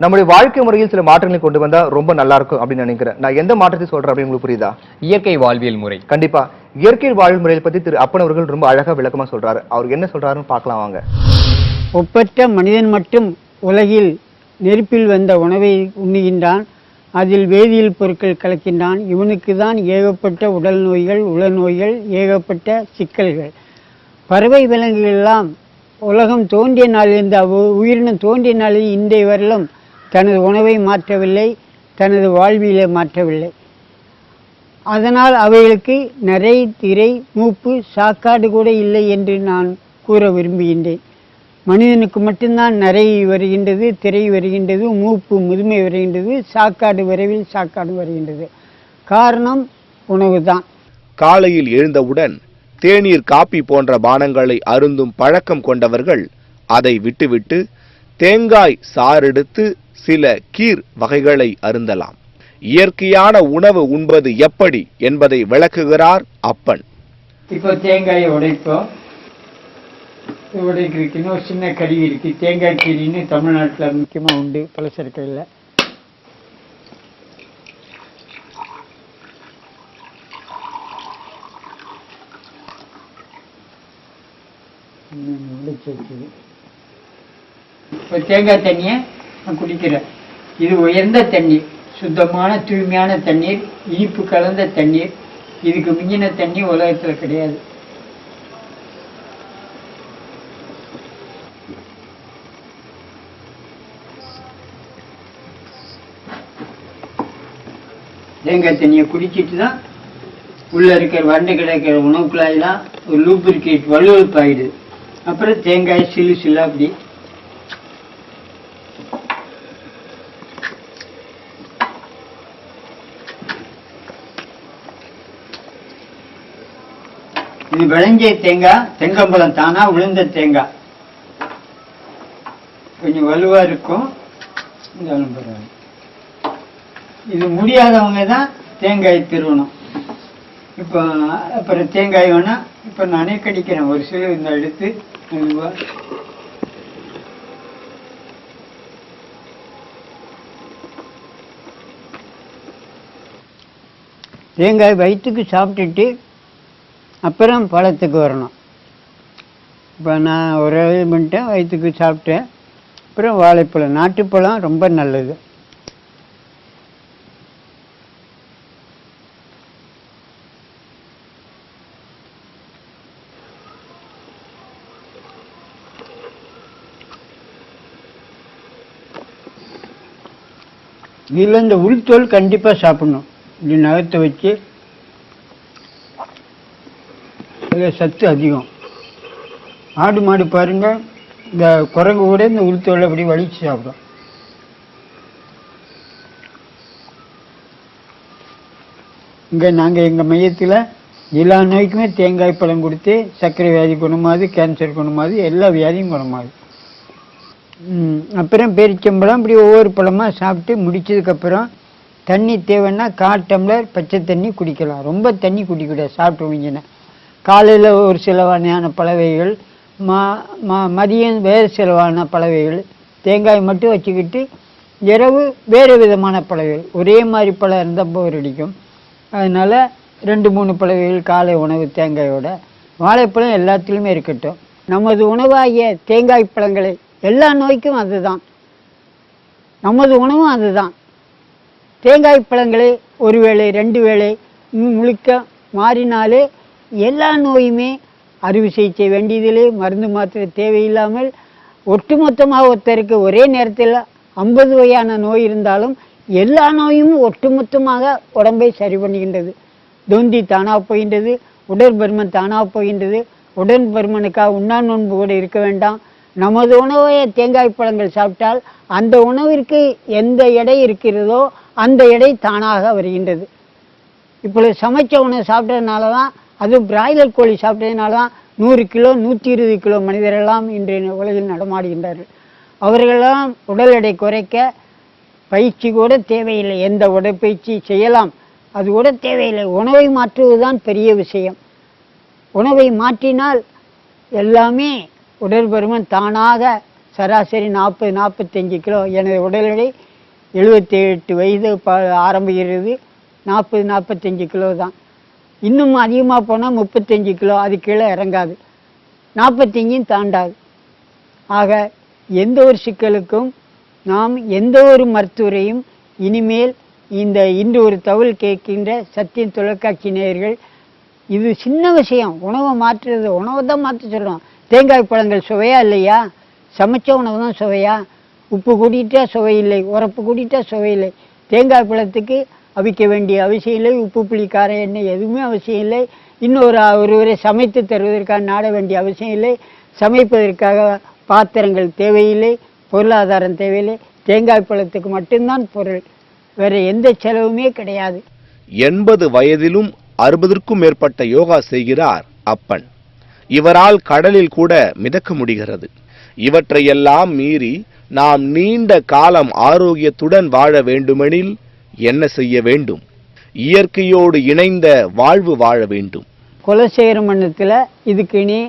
நம்முடைய வாழ்க்கை முறையில் சில மாற்றங்களை கொண்டு வந்தா ரொம்ப நல்லா இருக்கும் அப்படின்னு நினைக்கிறேன். நான் எந்த மாற்றத்தை சொல்றேன் அப்படின்னு உங்களுக்கு புரியுதா? இயற்கை வாழ்வியல் முறை. கண்டிப்பா இயற்கை வாழ்வியல் முறையை பத்தி திரு அப்பன் அவர்கள் ரொம்ப அழகா விளக்கமா சொல்றாரு. அவர் என்ன சொல்றாருன்னு பார்க்கலாம் வாங்க. ஒப்பற்ற மனிதன் மட்டும் உலகில் நெருப்பில் வந்த உணவை உண்ணுகின்றான், அதில் வேதியியல் பொருட்கள் கலக்கின்றான். இவனுக்கு தான் ஏகப்பட்ட உடல் நோய்கள், உளநோய்கள், ஏகப்பட்ட சிக்கல்கள். பறவை விலங்குகள் எல்லாம் உலகம் தோன்றிய நாளிலிருந்து உயிரினம் தோன்றிய நாளில் இன்றைய வரலும் தனது உணவை மாற்றவில்லை, தனது வாழ்வியலை மாற்றவில்லை. அதனால் அவைகளுக்கு நிறை, திரை, மூப்பு, சாக்காடு கூட இல்லை என்று நான் கூற விரும்புகின்றேன். மனிதனுக்கு மட்டும்தான் நிறை வருகின்றது, திரை வருகின்றது, மூப்பு முதுமை வருகின்றது, சாக்காடு விரைவில் சாக்காடு வருகின்றது. காரணம் உணவு தான். காலையில் எழுந்தவுடன் தேநீர், காப்பி போன்ற பானங்களை அருந்தும் பழக்கம் கொண்டவர்கள் அதை விட்டுவிட்டு தேங்காய் சாறெடுத்து சில கீர் வகைகளை அருந்தலாம். இயற்கையான உணவு உண்பது எப்படி என்பதை விளக்குகிறார் அப்பன். இப்போ தேங்காயை உடைப்போம். உடைக்கிறதுக்கு இன்னும் சின்ன கருவி இருக்கு. தேங்காய் கீரின்னு தமிழ்நாட்டில் முக்கியமாக உண்டு பலசரக்கையில். இப்போ தேங்காய் தண்ணியை நான் குடிக்கிறேன். இது உயர்ந்த தண்ணீர், சுத்தமான தூய்மையான தண்ணீர், இனிப்பு கலந்த தண்ணீர். இதுக்கு மிஞ்சின தண்ணி உலகத்தில் கிடையாது. தேங்காய் தண்ணியை குடிச்சிட்டு தான் உள்ளே இருக்கிற வண்டு கிடைக்கிற உணவு குழாயெல்லாம் ஒரு லூப்ரிகேட் வலுவழுப்பு ஆகிடுது. அப்புறம் தேங்காய் சில்லு சில்லா அப்படி இது விளைஞ்ச தேங்காய், தெங்கம்பழம் தானா விழுந்த தேங்காய் கொஞ்சம் வலுவா இருக்கும். இது முடியாதவங்க தான் தேங்காய் திருவணும். இப்போ அப்புறம் தேங்காய் வேணா இப்போ நானே கடிக்கிறேன். ஒரு சில இந்த எடுத்து மெதுவா தேங்காய் வயிற்றுக்கு சாப்பிட்டுட்டு அப்புறம் பழத்துக்கு வரணும். இப்போ நான் ஒரு பண்ணிட்டேன், வயிற்றுக்கு சாப்பிட்டேன். அப்புறம் வாழைப்பழம், நாட்டுப்பழம் ரொம்ப நல்லது. இதில் இந்த உள்தோல் கண்டிப்பாக சாப்பிடணும். இப்படி நகத்தை வச்சு அதில் சத்து அதிகம். ஆடு மாடு பாருங்கள், இந்த குரங்கு கூட இந்த உள்தோலை அப்படி வலிச்சு சாப்பிடும். இங்கே நாங்கள் எங்கள் மையத்தில் எல்லா நோய்க்குமே தேங்காய் பழம் கொடுத்து சர்க்கரை வியாதி குணமாகுது, கேன்சர் குணமாகுது, எல்லா வியாதியும் குணமாகுது. அப்புறம் பேரிச்சம்பழம் இப்படி ஒவ்வொரு பழமாக சாப்பிட்டு முடிச்சதுக்கப்புறம் தண்ணி தேவைன்னா 1/4 டம்ளர் பச்சை தண்ணி குடிக்கலாம். ரொம்ப தண்ணி குடிக்கூடாது சாப்பிட்டு முடிஞ்சின. காலையில் ஒரு சிலவான பழவைகள், மதியம் வேறு சிலவான பழவைகள், தேங்காய் மட்டும் வச்சுக்கிட்டு இரவு வேறு விதமான பழவைகள். ஒரே மாதிரி பழம் இருந்தால் போர் அடிக்கும். அதனால் 2-3 பழவைகள் காலை உணவு தேங்காயோட. வாழைப்பழம் எல்லாத்துலேயுமே இருக்கட்டும். நமது உணவாகிய தேங்காய் பழங்களை எல்லா நோய்க்கும் அதுதான், நமது உணவும் அதுதான். தேங்காய் பழங்களை ஒரு வேளை 2 வேளை முழுக்க மாறினாலே எல்லா நோயுமே அறுவை சிகிச்சை வேண்டியதிலே, மருந்து மாத்திரை தேவையில்லாமல் ஒட்டுமொத்தமாக ஒருத்தருக்கு ஒரே நேரத்தில் 50 வகையான நோய் இருந்தாலும் எல்லா நோயும் ஒட்டுமொத்தமாக உடம்பை சரி பண்ணுகின்றது. தொந்தி தானாக போகின்றது, உடற்பருமன் தானாக போகின்றது. உடற்பருமனுக்காக உண்ணா நோன்பு கூட இருக்க வேண்டாம். நமது உணவை தேங்காய் பழங்கள் சாப்பிட்டால் அந்த உணவிற்கு எந்த எடை இருக்கிறதோ அந்த எடை தானாக வருகின்றது. இப்பொழுது சமைச்ச உணவு சாப்பிட்டதுனால தான், அதுவும் பிராய்லர் கோழி சாப்பிட்டதுனால தான் 100 கிலோ 120 கிலோ மனிதரெல்லாம் இன்றைய உலகில் நடமாடுகின்றார்கள். அவர்களெல்லாம் உடல் எடை குறைக்க பயிற்சி கூட தேவையில்லை. எந்த உடற்பயிற்சி செய்யலாம், அது கூட தேவையில்லை. உணவை மாற்றுவதுதான் பெரிய விஷயம். உணவை மாற்றினால் எல்லாமே உடற்பருமன் தானாக சராசரி 40-45 கிலோ. எனது உடல் எடை 78 வயது ஆரம்பிக்கிறது. 40-45 கிலோ தான். இன்னும் அதிகமாக போனால் 35 கிலோ, அது கீழே இறங்காது. 45 தாண்டாது. ஆக எந்த ஒரு சிக்கலுக்கும் நாம் எந்த ஒரு மருத்துவரையும் இனிமேல் இன்று ஒரு தகவல் கேட்கின்ற சத்தியம் தொலைக்காட்சி நேயர்கள், இது சின்ன விஷயம். உணவை மாற்றுறது, உணவை தான் மாற்ற சொல்கிறோம். தேங்காய் பழங்கள் சுவையா இல்லையா? சமைச்ச உணவு தான் சுவையா? உப்பு கூட்டிட்டா சுவையில்லை, உரப்பு கூட்டிட்டா சுவையில்லை. தேங்காய் பழத்துக்கு அவிக்க வேண்டிய அவசியம் இல்லை. உப்பு புளி காரம் எண்ணெய் எதுவுமே அவசியம் இல்லை. ஒருவரை சமைத்து தருவதற்காக நாட வேண்டிய அவசியம் இல்லை. சமைப்பதற்காக பாத்திரங்கள் தேவையில்லை, பொருளாதாரம் தேவையில்லை. தேங்காய் பழத்துக்கு மட்டும்தான் பொருள், வேற எந்த செலவுமே கிடையாது. 80 வயதிலும் 60க்கும் மேற்பட்ட யோகா செய்கிறார் அப்பன். இவரால் கடலில் கூட மிதக்க முடிகிறது. இவற்றையெல்லாம் மீறி நாம் நீண்ட காலம் ஆரோக்கியத்துடன் வாழ வேண்டுமெனில் என்ன செய்ய வேண்டும்? இயற்கையோடு இணைந்த வாழ்வு வாழ வேண்டும். குலசேகர மண்டலத்தில் இதுக்குன்னே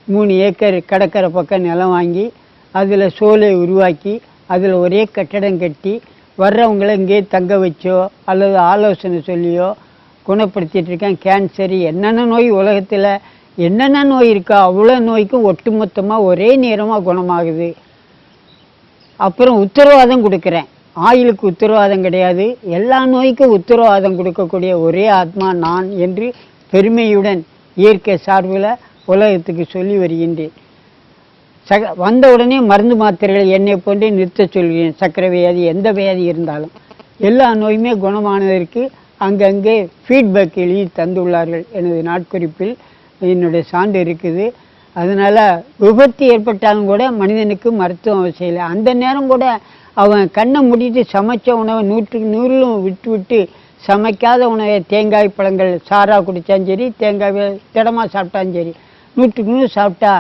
3 ஏக்கர் கடற்கரை பக்கம் நிலம் வாங்கி அதில் சோலை உருவாக்கி அதில் ஒரே கட்டடம் கட்டி வர்றவங்களை இங்கே தங்க வச்சோ அல்லது ஆலோசனை சொல்லியோ குணப்படுத்திட்டு இருக்கேன். கேன்சர், என்னென்ன நோய் உலகத்தில் என்னென்ன நோய் இருக்கோ அவ்வளோ நோய்க்கும் ஒட்டுமொத்தமாக ஒரே நேரமாக குணமாகுது. அப்புறம் உத்தரவாதம் கொடுக்குறேன். ஆயுளுக்கு உத்தரவாதம் கிடையாது, எல்லா நோய்க்கும் உத்தரவாதம் கொடுக்கக்கூடிய ஒரே ஆத்மா நான் என்று பெருமையுடன் இயற்கை சார்பில் உலகத்துக்கு சொல்லி வருகின்றேன். வந்த உடனே மருந்து மாத்திரைகள் என்னை போன்றே நிறுத்த சொல்கிறேன். சர்க்கரை வியாதி, எந்த வியாதி இருந்தாலும் எல்லா நோயுமே குணமானதற்கு அங்கங்கே ஃபீட்பேக் எழுதி தந்துள்ளார்கள். எனது நாட்குறிப்பில் என்னுடைய சான்று இருக்குது. அதனால் விபத்து ஏற்பட்டாலும் கூட மனிதனுக்கு மருத்துவம் அவசியம் இல்லை. அந்த நேரம் கூட அவன் கண்ணை மூடிட்டு சமைச்ச உணவை 100க்கு 100 விட்டு சமைக்காத உணவை தேங்காய் பழங்கள் சாரா குடித்தாலும் சரி, தேங்காய் திடமாக சாப்பிட்டாலும் சரி, 100க்கு 100 சாப்பிட்டா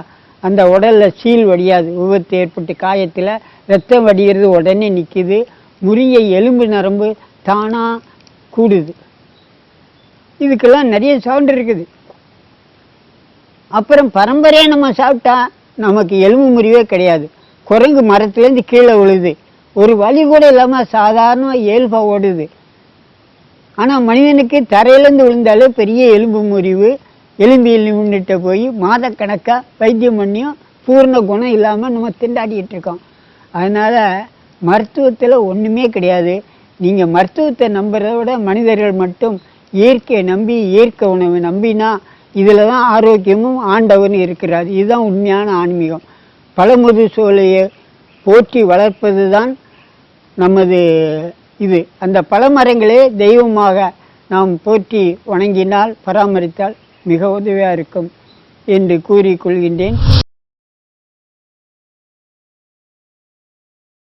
அந்த உடலில் சீல் வடியாது. விபத்து ஏற்பட்டு காயத்தில் ரத்தம் வடிகிறது உடனே நிற்கிது. முறிய எலும்பு நரம்பு தானாக கூடுது. இதுக்கெல்லாம் நிறைய சான்று இருக்குது. அப்புறம் பரம்பரையாக நம்ம சாப்பிட்டா நமக்கு எலும்பு முறிவே கிடையாது. குரங்கு மரத்துலேருந்து கீழே விழுது, ஒரு வலி கூட இல்லாமல் சாதாரணமாக இயல்பாக ஓடுது. ஆனால் மனிதனுக்கு தரையிலேருந்து விழுந்தாலே பெரிய எலும்பு முறிவு, எலும்பியல் நிபுணர்கிட்ட போய் மாதக்கணக்காக வைத்தியம் பண்ணியும் பூர்ண குணம் இல்லாமல் நம்ம திண்டாடிக்கிட்டு இருக்கோம். அதனால் மருத்துவத்தில் ஒன்றுமே கிடையாது. நீங்கள் மருத்துவத்தை நம்புறத விட மனிதர்கள் மட்டும் இயற்கையை நம்பி இயற்கை உணவை நம்பினா இதில் தான் ஆரோக்கியமும் ஆண்டவனும் இருக்கிறார். இதுதான் உண்மையான ஆன்மீகம். பழமுது சோலையை போற்றி வளர்ப்பது தான் நமது இது. அந்த பழமரங்களே தெய்வமாக நாம் போற்றி வணங்கினால் பராமரித்தால் மிக உதவியாக இருக்கும் என்று கூறிக்கொள்கின்றேன்.